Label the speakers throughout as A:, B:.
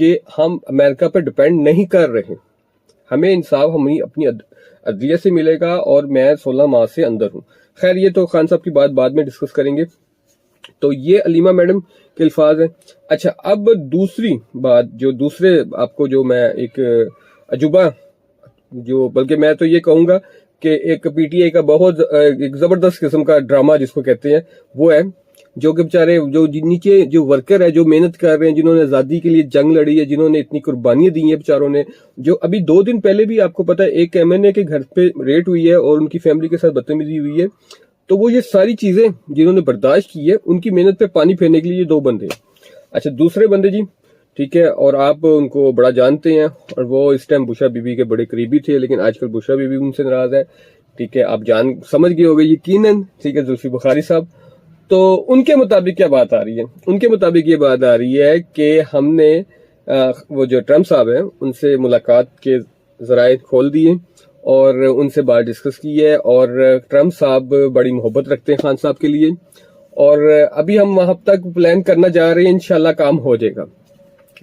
A: کہ ہم امریکہ پہ ڈپینڈ نہیں کر رہے. ہمیں انصاف ہمیں اپنی عدلیہ سے ملے گا اور میں 16 ماہ سے اندر ہوں. خیر یہ تو خان صاحب کی بات بعد میں ڈسکس کریں گے. تو یہ علیمہ میڈم کے الفاظ ہیں. اچھا اب دوسری بات جو دوسرے آپ کو جو میں ایک عجوبہ جو بلکہ میں تو یہ کہوں گا کہ ایک پی ٹی آئی کا بہت ایک زبردست قسم کا ڈرامہ جس کو کہتے ہیں وہ ہے جو کہ بیچارے جو نیچے جو ورکر ہے جو محنت کر رہے ہیں جنہوں نے آزادی کے لیے جنگ لڑی ہے جنہوں نے اتنی قربانیاں دی ہیں بیچاروں نے جو ابھی 2 دن پہلے بھی آپ کو پتا ہے ایک ایم این اے کے گھر پہ ریٹ ہوئی ہے اور ان کی فیملی کے ساتھ بدتمیزی ہوئی ہے. تو وہ یہ ساری چیزیں جنہوں نے برداشت کی ہے ان کی محنت پہ پانی پھیرنے کے لیے 2 بندے. اچھا دوسرے بندے جی ٹھیک ہے اور آپ ان کو بڑا جانتے ہیں اور وہ اس ٹائم بشرا بی بی کے بڑے قریبی تھے لیکن آج کل بشرا بی بی ان سے ناراض ہے. ٹھیک ہے آپ سمجھ گئے ہوگے یقیناً. ٹھیک ہے زلفی بخاری صاحب. تو ان کے مطابق کیا بات آ رہی ہے؟ ان کے مطابق یہ بات آ رہی ہے کہ ہم نے وہ جو ٹرمپ صاحب ہیں ان سے ملاقات کے ذرائع کھول دیے اور ان سے بات ڈسکس کی ہے اور ٹرمپ صاحب بڑی محبت رکھتے ہیں خان صاحب کے لیے اور ابھی ہم وہاں تک پلان کرنا جا رہے ہیں انشاءاللہ کام ہو جائے گا.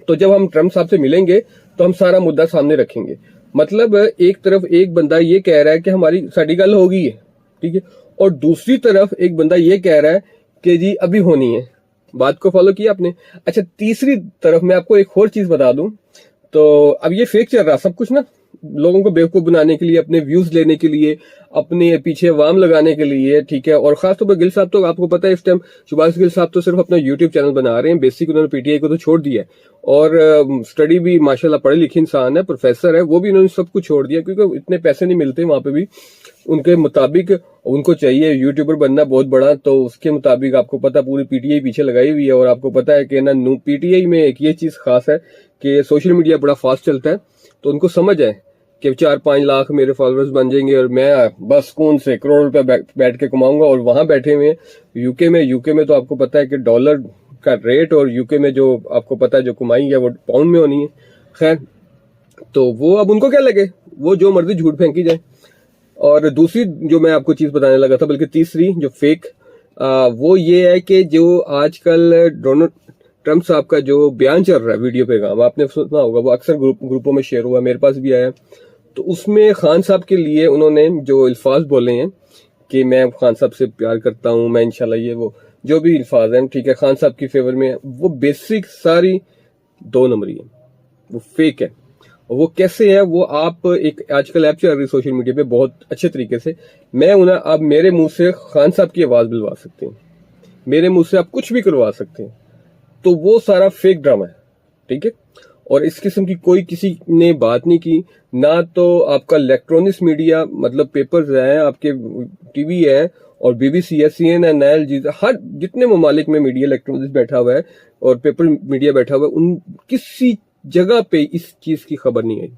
A: تو جب ہم ٹرمپ صاحب سے ملیں گے تو ہم سارا مدعا سامنے رکھیں گے. مطلب ایک طرف ایک بندہ یہ کہہ رہا ہے کہ ساڈی گل ہو گئی ہے ٹھیک ہے اور دوسری طرف ایک بندہ یہ کہہ رہا ہے کہ جی ابھی ہونی ہے. بات کو فالو کیا آپ نے. اچھا تیسری طرف میں آپ کو ایک اور چیز بتا دوں. تو اب یہ فیک چل رہا سب کچھ نا لوگوں کو بیوقوف بنانے کے لیے اپنے ویوز لینے کے لیے اپنے پیچھے عوام لگانے کے لیے. ٹھیک ہے اور خاص طور پر گل صاحب تو آپ کو پتا ہے اس ٹائم شباز گل صاحب تو صرف اپنا یوٹیوب چینل بنا رہے ہیں. بیسک انہوں نے پی ٹی آئی کو تو چھوڑ دیا ہے اور اسٹڈی بھی ماشاءاللہ پڑھے لکھے انسان ہے پروفیسر ہے وہ بھی انہوں نے سب کچھ چھوڑ دیا کیونکہ اتنے پیسے نہیں ملتے وہاں پہ بھی ان کے مطابق. ان کو چاہیے یوٹیوبر بننا بہت بڑا تو اس کے مطابق آپ کو پتا پوری پی ٹی آئی پیچھے لگائی ہوئی ہے اور آپ کو پتا ہے کہ نا پی ٹی آئی میں ایک یہ چیز خاص ہے کہ سوشل میڈیا بڑا فاسٹ چلتا ہے. تو ان کو سمجھ ہے کہ 4-5 لاکھ میرے فالوورز بن جائیں گے اور میں بس کون سے کروڑ روپے بیٹھ کے کماؤں گا. اور وہاں بیٹھے ہوئے یو کے میں تو آپ کو پتا ہے کہ ڈالر کا ریٹ اور یو کے میں جو آپ کو پتا ہے جو کمائی ہے وہ پاؤنڈ میں ہونی ہے. خیر تو وہ اب ان کو کیا لگے وہ جو مرضی جھوٹ پھینکی جائے. اور دوسری جو میں آپ کو چیز بتانے لگا تھا بلکہ تیسری جو فیک وہ یہ ہے کہ جو آج کل ڈونلڈ ٹرمپ صاحب کا جو بیان چل رہا ہے ویڈیو پیغام آپ نے سنا ہوگا وہ اکثر گروپوں میں شیئر ہوا میرے پاس بھی آیا. تو اس میں خان صاحب کے لیے انہوں نے جو الفاظ بولے ہیں کہ میں خان صاحب سے پیار کرتا ہوں میں انشاءاللہ یہ وہ جو بھی الفاظ ہیں ٹھیک ہے خان صاحب کی فیور میں وہ بیسک ساری 2 نمبری ہے وہ فیک ہے. وہ کیسے ہے وہ آپ ایک آج کل ایپ چل رہی سوشل میڈیا پہ بہت اچھے طریقے سے میں انہیں آپ میرے منہ سے خان صاحب کی آواز بلوا سکتے ہیں میرے منہ سے آپ کچھ بھی کروا سکتے ہیں. تو وہ سارا فیک ڈرامہ ہے ٹھیک ہے اور اس قسم کی کوئی کسی نے بات نہیں کی. نہ تو آپ کا الیکٹرانکس میڈیا مطلب پیپرز ہیں آپ کے ٹی وی ہے اور بی بی سی ہے سی این این ایل جی ہر جتنے ممالک میں میڈیا الیکٹرانکس بیٹھا ہوا ہے اور پیپر میڈیا بیٹھا ہوا ہے ان کسی جگہ پہ اس چیز کی خبر نہیں آئی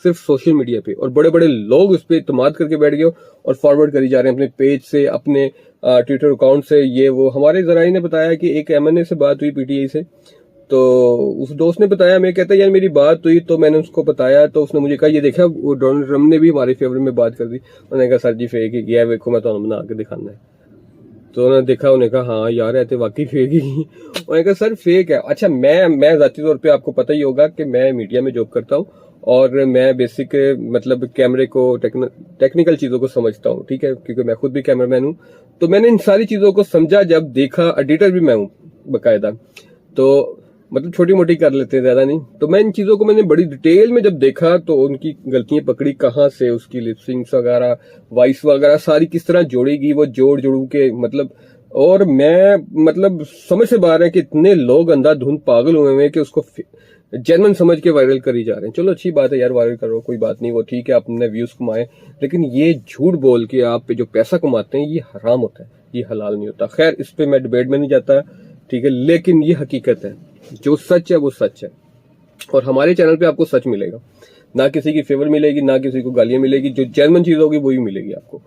A: صرف سوشل میڈیا پہ اور بڑے بڑے لوگ اس پہ اعتماد کر کے بیٹھ گئے اور فارورڈ کری جا رہے ہیں اپنے پیج سے اپنے ٹویٹر اکاؤنٹ سے. یہ وہ ہمارے ذرائع نے بتایا کہ ایک ایم این اے سے بات ہوئی پی ٹی آئی سے تو اس دوست نے بتایا میں کہتا ہے یار میری بات ہوئی تو میں نے اس کو بتایا تو اس نے مجھے کہا یہ دیکھا وہ ڈونلڈ ٹرمپ نے بھی ہمارے فیور میں بات کر دی. انہوں نے کہا سر جی فیک ہی کیا ہے دیکھو میں تو بنا کے دکھانا ہے. تو انہوں نے دیکھا انہوں نے کہا ہاں یار ایسے واقعی فیک ہی. انہوں نے کہا سر فیک ہے. اچھا میں ذاتی طور پہ آپ کو پتہ ہی ہوگا کہ میں میڈیا میں جاب کرتا ہوں اور میں بیسک مطلب کیمرے کو ٹیکنیکل چیزوں کو سمجھتا ہوں ٹھیک ہے کیونکہ میں خود بھی کیمرہ مین ہوں. تو میں نے ان ساری چیزوں کو سمجھا جب دیکھا ایڈیٹر بھی میں ہوں باقاعدہ تو مطلب چھوٹی موٹی کر لیتے ہیں زیادہ نہیں. تو میں ان چیزوں کو میں نے بڑی ڈیٹیل میں جب دیکھا تو ان کی غلطیاں پکڑی کہاں سے اس کی لپسنگس وغیرہ وائس وغیرہ ساری کس طرح جوڑے گی وہ جوڑ کے مطلب. اور میں مطلب سمجھ سے باہر ہے کہ اتنے لوگ اندھا دھند پاگل ہوئے ہیں کہ اس کو جینون سمجھ کے وائرل کری جا رہے ہیں. چلو اچھی بات ہے یار وائرل کرو کوئی بات نہیں وہ ٹھیک ہے آپ نے ویوز کمائے لیکن یہ جھوٹ بول کے آپ پہ جو پیسہ کماتے ہیں یہ حرام ہوتا ہے یہ حلال نہیں ہوتا. خیر اس پہ میں ڈیبیٹ میں نہیں جاتا ٹھیک ہے لیکن یہ حقیقت ہے جو سچ ہے وہ سچ ہے اور ہمارے چینل پہ آپ کو سچ ملے گا نہ کسی کی فیور ملے گی نہ کسی کو گالیاں ملے گی جو جینون چیز ہوگی وہی ملے گی آپ کو.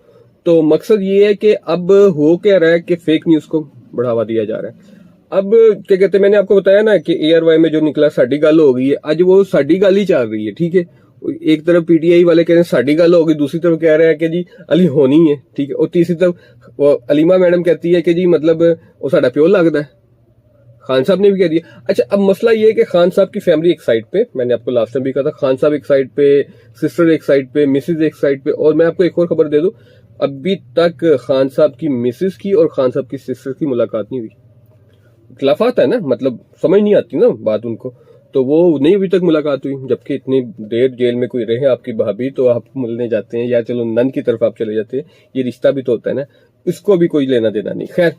A: تو مقصد یہ ہے کہ اب ہو کیا رہا ہے کہ فیک نیوز کو بڑھاوا دیا جا رہا ہے. اب کیا کہتے ہیں میں نے آپ کو بتایا نا کہ اے آر وائی میں جو نکلا ساڈی گل ہو گئی ہے آج وہ ساڈی گل ہی چل رہی ہے ٹھیک ہے. ایک طرف پی ٹی آئی والے کہہ رہے ہیں ساڈی گل ہوگی دوسری طرف کہہ رہے ہیں کہ جی علی ہونی ہے ٹھیک ہے اور تیسری طرف وہ علیمہ میڈم کہتی ہے کہ جی مطلب وہ ساڈا پیو لگتا ہے خان صاحب نے بھی کہہ دیا. اچھا اب مسئلہ یہ ہے کہ خان صاحب کی فیملی ایک سائڈ پہ, میں نے آپ کو لاسٹ ٹائم بھی کہا تھا, خان صاحب ایک سائڈ پہ, سسٹر ایک سائڈ پہ, مسز ایک سائڈ پہ. اور میں آپ کو ایک اور خبر دے دوں, ابھی تک خان صاحب کی مسز کی اور خان صاحب کی سسٹر کی ملاقات نہیں ہوئی. اختلافات ہے نا, مطلب سمجھ نہیں آتی نا بات ان کو, تو وہ نہیں ابھی تک ملاقات ہوئی. جبکہ اتنی دیر جیل میں کوئی رہے آپ کی بھابھی تو آپ ملنے جاتے ہیں, یا چلو نن کی طرف آپ چلے جاتے ہیں, یہ رشتہ بھی تو ہوتا ہے نا, اس کو بھی کوئی لینا دینا نہیں. خیر,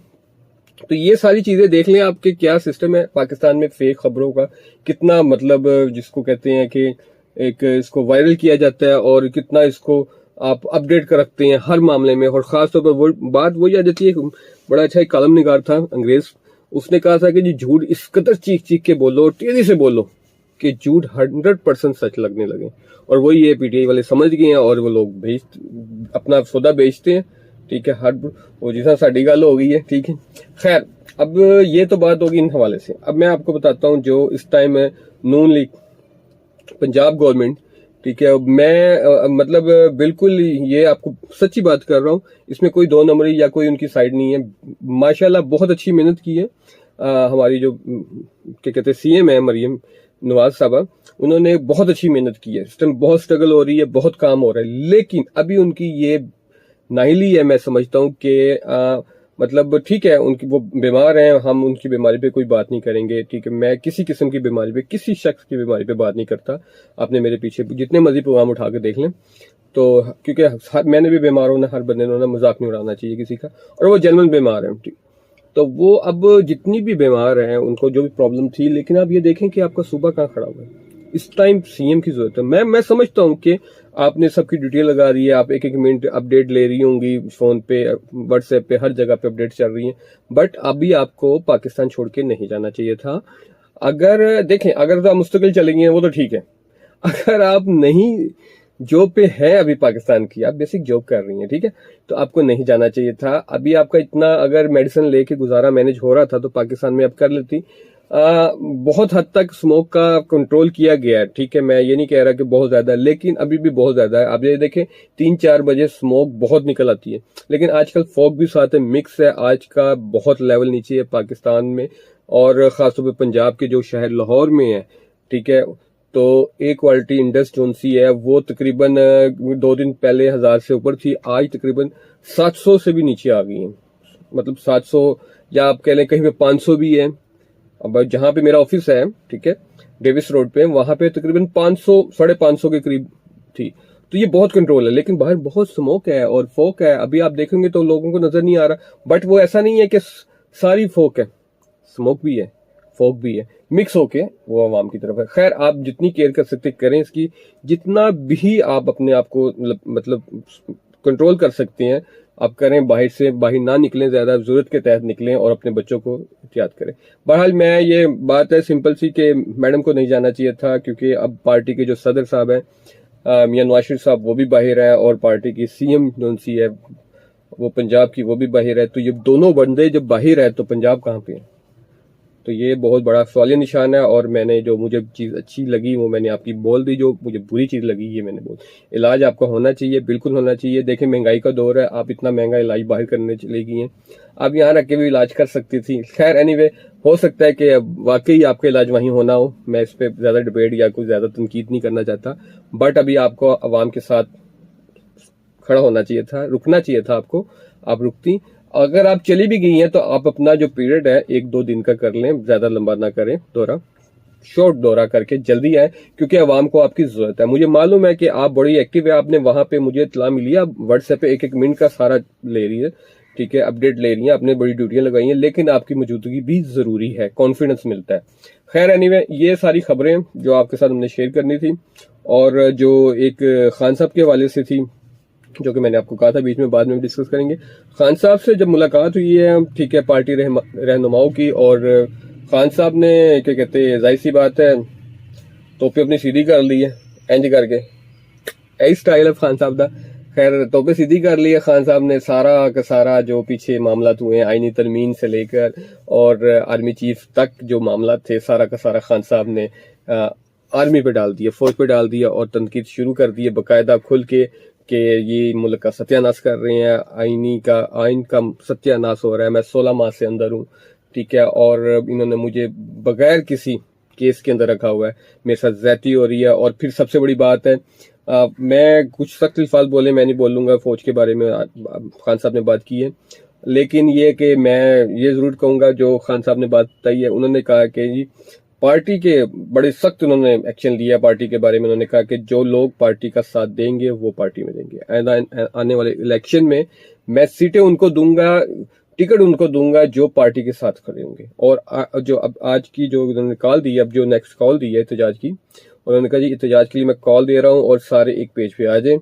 A: تو یہ ساری چیزیں دیکھ لیں آپ کے کیا سسٹم ہے پاکستان میں فیک خبروں کا, کتنا مطلب جس کو کہتے ہیں کہ ایک اس کو وائرل کیا جاتا ہے, اور کتنا اس کو آپ اپ ڈیٹ کر رکھتے ہیں ہر معاملے میں. اور خاص طور پر وہ بات وہی آ جاتی ہے, بڑا اچھا ایک کالم نگار تھا انگریز, اس نے کہا تھا کہ جی جھوٹ اس قدر چیخ چیخ کے بولو, تیزی سے بولو کہ جھوٹ 100% سچ لگنے لگے. اور وہی یہ پی ٹی آئی والے سمجھ گئے ہیں, اور وہ لوگ اپنا سودا بیچتے ہیں. ٹھیک ہے, وہ جیسا ساڈی گل ہو گئی ہے. ٹھیک ہے, خیر اب یہ تو بات ہوگی ان حوالے سے. اب میں آپ کو بتاتا ہوں جو اس ٹائم ہے نون لیگ پنجاب گورنمنٹ. ٹھیک ہے, میں مطلب بالکل یہ آپ کو سچی بات کر رہا ہوں, اس میں کوئی دو نمبری یا کوئی ان کی سائڈ نہیں ہے. ماشاءاللہ بہت اچھی محنت کی ہے ہماری جو کیا کہتے ہیں سی ایم ہے مریم نواز صاحبہ, انہوں نے بہت اچھی محنت کی ہے. اس ٹائم بہت سٹرگل ہو رہی ہے, بہت کام ہو رہا ہے, لیکن ابھی ان کی یہ ناہلی ہے. میں سمجھتا ہوں کہ مطلب ٹھیک ہے ان کی وہ بیمار ہیں, ہم ان کی بیماری پہ کوئی بات نہیں کریں گے. ٹھیک ہے, میں کسی قسم کی بیماری پہ, کسی شخص کی بیماری پہ بات نہیں کرتا. آپ نے میرے پیچھے جتنے مرضی پروگرام اٹھا کے دیکھ لیں, تو کیونکہ میں نے بھی بیمار ہونا, ہر بندے نے ہونا, مذاق نہیں اڑانا چاہیے کسی کا. اور وہ جنرل بیمار ہیں. ٹھیک, تو وہ اب جتنی بھی بیمار ہیں ان کو جو بھی پرابلم تھی, لیکن آپ یہ دیکھیں کہ آپ کا صوبہ کہاں کھڑا ہوا ہے. اس ٹائم سی ایم کی ضرورت ہے. میں سمجھتا ہوں کہ آپ نے سب کی ڈیٹیل لگا دی ہے, آپ ایک ایک منٹ اپ ڈیٹ لے رہی ہوں گی فون پہ, واٹس ایپ پہ, ہر جگہ پہ اپ ڈیٹ چل رہی ہیں, بٹ ابھی آپ کو پاکستان چھوڑ کے نہیں جانا چاہیے تھا. اگر دیکھیں, اگر تو آپ مستقل چلیں گے وہ تو ٹھیک ہے, اگر آپ نہیں جاب پہ ہے ابھی پاکستان کی, آپ بیسک جاب کر رہی ہیں, ٹھیک ہے, تو آپ کو نہیں جانا چاہیے تھا. ابھی آپ کا اتنا اگر میڈیسن لے کے گزارا مینج ہو رہا تھا تو پاکستان میں آپ کر لیتی. بہت حد تک سموک کا کنٹرول کیا گیا ہے. ٹھیک ہے, میں یہ نہیں کہہ رہا کہ بہت زیادہ ہے, لیکن ابھی بھی بہت زیادہ ہے. آپ یہ دیکھیں 3-4 بجے سموک بہت نکل آتی ہے, لیکن آج کل فوگ بھی ساتھ ہے, مکس ہے. آج کا بہت لیول نیچے ہے پاکستان میں, اور خاص طور پہ پنجاب کے جو شہر لاہور میں ہے. ٹھیک ہے, تو ایئر کوالٹی انڈیکس جو سی ہے وہ تقریباً 2 دن پہلے 1000 سے اوپر تھی, آج تقریباً 700 سے بھی نیچے آ گئی ہیں. مطلب 700 یا آپ کہہ لیں کہیں پہ 500 بھی ہے. اب جہاں پہ میرا آفس ہے, ٹھیک ہے, ڈیوس روڈ پہ, وہاں پہ تقریباً 500 550 کے قریب تھی. تو یہ بہت کنٹرول ہے, لیکن باہر بہت سموک ہے اور فوک ہے. ابھی آپ دیکھیں گے تو لوگوں کو نظر نہیں آ رہا, بٹ وہ ایسا نہیں ہے کہ ساری فوک ہے, سموک بھی ہے, فوک بھی ہے, مکس ہو کے وہ عوام کی طرف ہے. خیر, آپ جتنی کیئر کر سکتے کریں اس کی, جتنا بھی آپ اپنے آپ کو مطلب کنٹرول کر سکتے ہیں آپ کریں. باہر نہ نکلیں, زیادہ ضرورت کے تحت نکلیں, اور اپنے بچوں کو احتیاط کریں. بہرحال میں یہ بات ہے سمپل سی کہ میڈم کو نہیں جانا چاہیے تھا, کیونکہ اب پارٹی کے جو صدر صاحب ہیں میاں نواز شریف صاحب وہ بھی باہر ہیں, اور پارٹی کی سی ایم جو سی ہے وہ پنجاب کی وہ بھی باہر ہے. تو یہ دونوں بندے جب باہر ہے تو پنجاب کہاں پہ ہے؟ تو یہ بہت بڑا سوالیہ نشان ہے. اور میں نے جو مجھے چیز اچھی لگی وہ میں نے آپ کی بول دی, جو مجھے بری چیز لگی یہ میں نے بول. علاج آپ کا ہونا چاہیے, بالکل ہونا چاہیے. دیکھیں مہنگائی کا دور ہے, آپ اتنا مہنگا علاج باہر کرنے چلے گئی ہیں, آپ یہاں رکھ کے بھی علاج کر سکتی تھی. خیر اینی وے, ہو سکتا ہے کہ واقعی آپ کا علاج وہیں ہونا ہو. میں اس پہ زیادہ ڈبیٹ یا کوئی زیادہ تنقید نہیں کرنا چاہتا, بٹ ابھی آپ کو عوام کے ساتھ کھڑا ہونا چاہیے تھا, رکنا چاہیے تھا آپ کو. آپ رکتی. اگر آپ چلی بھی گئی ہیں تو آپ اپنا جو پیریڈ ہے 1-2 دن کا کر لیں, زیادہ لمبا نہ کریں دورہ, شارٹ دورہ کر کے جلدی آئیں, کیونکہ عوام کو آپ کی ضرورت ہے. مجھے معلوم ہے کہ آپ بڑی ایکٹیو ہے, آپ نے وہاں پہ مجھے اطلاع ملی ہے, آپ واٹس ایپ پہ ایک منٹ کا سارا لے رہی ہے. ٹھیک ہے, اپڈیٹ لے رہی ہیں, آپ نے بڑی ڈیوٹیاں لگائی ہیں, لیکن آپ کی موجودگی بھی ضروری ہے, کانفیڈنس ملتا ہے. خیر اینی وے, یہ ساری خبریں جو آپ کے ساتھ ہم نے شیئر کرنی تھی, اور جو ایک خان صاحب کے حوالے سے تھی جو کہ میں نے آپ کو کہا تھا بیچ میں, بعد میں بھی ڈسکس کریں گے. خان صاحب سے جب ملاقات ہوئی ہے, ٹھیک ہے, پارٹی رہنماؤں کی, اور خان صاحب نے کیا کہتے ہیں, ظاہر سی بات ہے توپے اپنی سیدھی کر لی ہے, اینج کر کے, یہی سٹائل ہے خان صاحب کا. خیر توپے سیدھی کر لی ہے خان صاحب نے. سارا کا سارا جو پیچھے معاملات ہوئے ہیں آئینی ترمیم سے لے کر اور آرمی چیف تک جو معاملات تھے, سارا کا سارا خان صاحب نے آرمی پہ ڈال دیا, فوج پہ ڈال دیا, اور تنقید شروع کر دی ہے باقاعدہ کھل کے کہ یہ ملک کا ستیہ ناش کر رہے ہیں, آئین کا ستیہ ناش ہو رہا ہے, میں 16 ماہ سے اندر ہوں. ٹھیک ہے، اور انہوں نے مجھے بغیر کسی کیس کے اندر رکھا ہوا ہے، میرے ساتھ زیادتی ہو رہی ہے. اور پھر سب سے بڑی بات ہے، میں کچھ سخت الفاظ بولے میں نہیں بول لوں گا، فوج کے بارے میں خان صاحب نے بات کی ہے، لیکن یہ کہ میں یہ ضرور کہوں گا جو خان صاحب نے بات بتائی ہے، انہوں نے کہا کہ جی پارٹی کے بڑے سخت انہوں نے ایکشن لیا پارٹی کے بارے میں. انہوں نے کہا کہ جو لوگ پارٹی کا ساتھ دیں گے وہ پارٹی میں دیں گے. آنے والے الیکشن میں میں سیٹیں ان کو دوں گا، ٹکٹ ان کو دوں گا جو پارٹی کے ساتھ کھڑے ہوں گے. اور جو اب آج کی جو انہوں نے کال دی ہے، اب جو نیکسٹ کال دی ہے احتجاج کی، انہوں نے کہا جی احتجاج کے لیے میں کال دے رہا ہوں اور سارے ایک پیج پہ آ جائیں،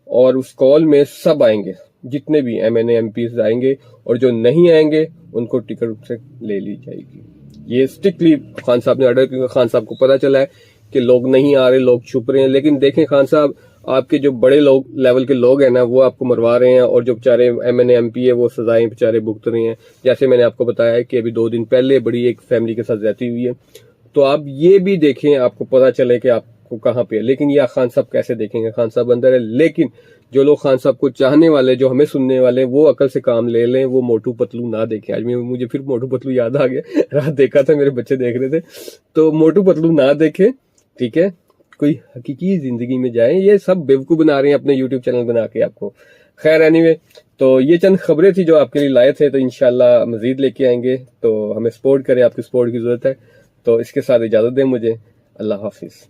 A: اور اس کال میں سب آئیں گے، جتنے بھی M N A MPs آئیں گے، اور جو نہیں آئیں گے ان کو ٹکٹ سے لے لی جائے گی. یہ اسٹرکٹلی خان صاحب نے آرڈر، کیونکہ خان صاحب کو پتا چلا ہے کہ لوگ نہیں آ رہے، لوگ چھپ رہے ہیں. لیکن دیکھیں خان صاحب، آپ کے جو بڑے لوگ لیول کے لوگ ہیں نا، وہ آپ کو مروا رہے ہیں، اور جو بےچارے M N A M P ہے وہ سزائیں بےچارے بھگت رہے ہیں. جیسے میں نے آپ کو بتایا ہے کہ ابھی 2 دن پہلے بڑی ایک فیملی کے ساتھ زیادتی ہوئی ہے. تو آپ یہ بھی دیکھیں، آپ کو پتا چلے کہ آپ کو کہاں پہ ہے. لیکن یہ خان صاحب کیسے دیکھیں گے؟ خان صاحب اندر ہے. لیکن جو لوگ خان صاحب کو چاہنے والے، جو ہمیں سننے والے، وہ عقل سے کام لے لیں، وہ موٹو پتلو نہ دیکھیں. آج مجھے پھر موٹو پتلو یاد آ گیا، رات دیکھا تھا، میرے بچے دیکھ رہے تھے. تو موٹو پتلو نہ دیکھیں، ٹھیک ہے، کوئی حقیقی زندگی میں جائیں. یہ سب بیوقوف بنا رہے ہیں اپنے یوٹیوب چینل بنا کے آپ کو. خیر اینی تو یہ چند خبریں تھی جو آپ کے لیے لائے تھے، تو انشاءاللہ مزید لے کے آئیں گے. تو ہمیں سپورٹ کریں، آپ کی سپورٹ کی ضرورت ہے. تو اس کے ساتھ اجازت دیں مجھے. اللہ حافظ.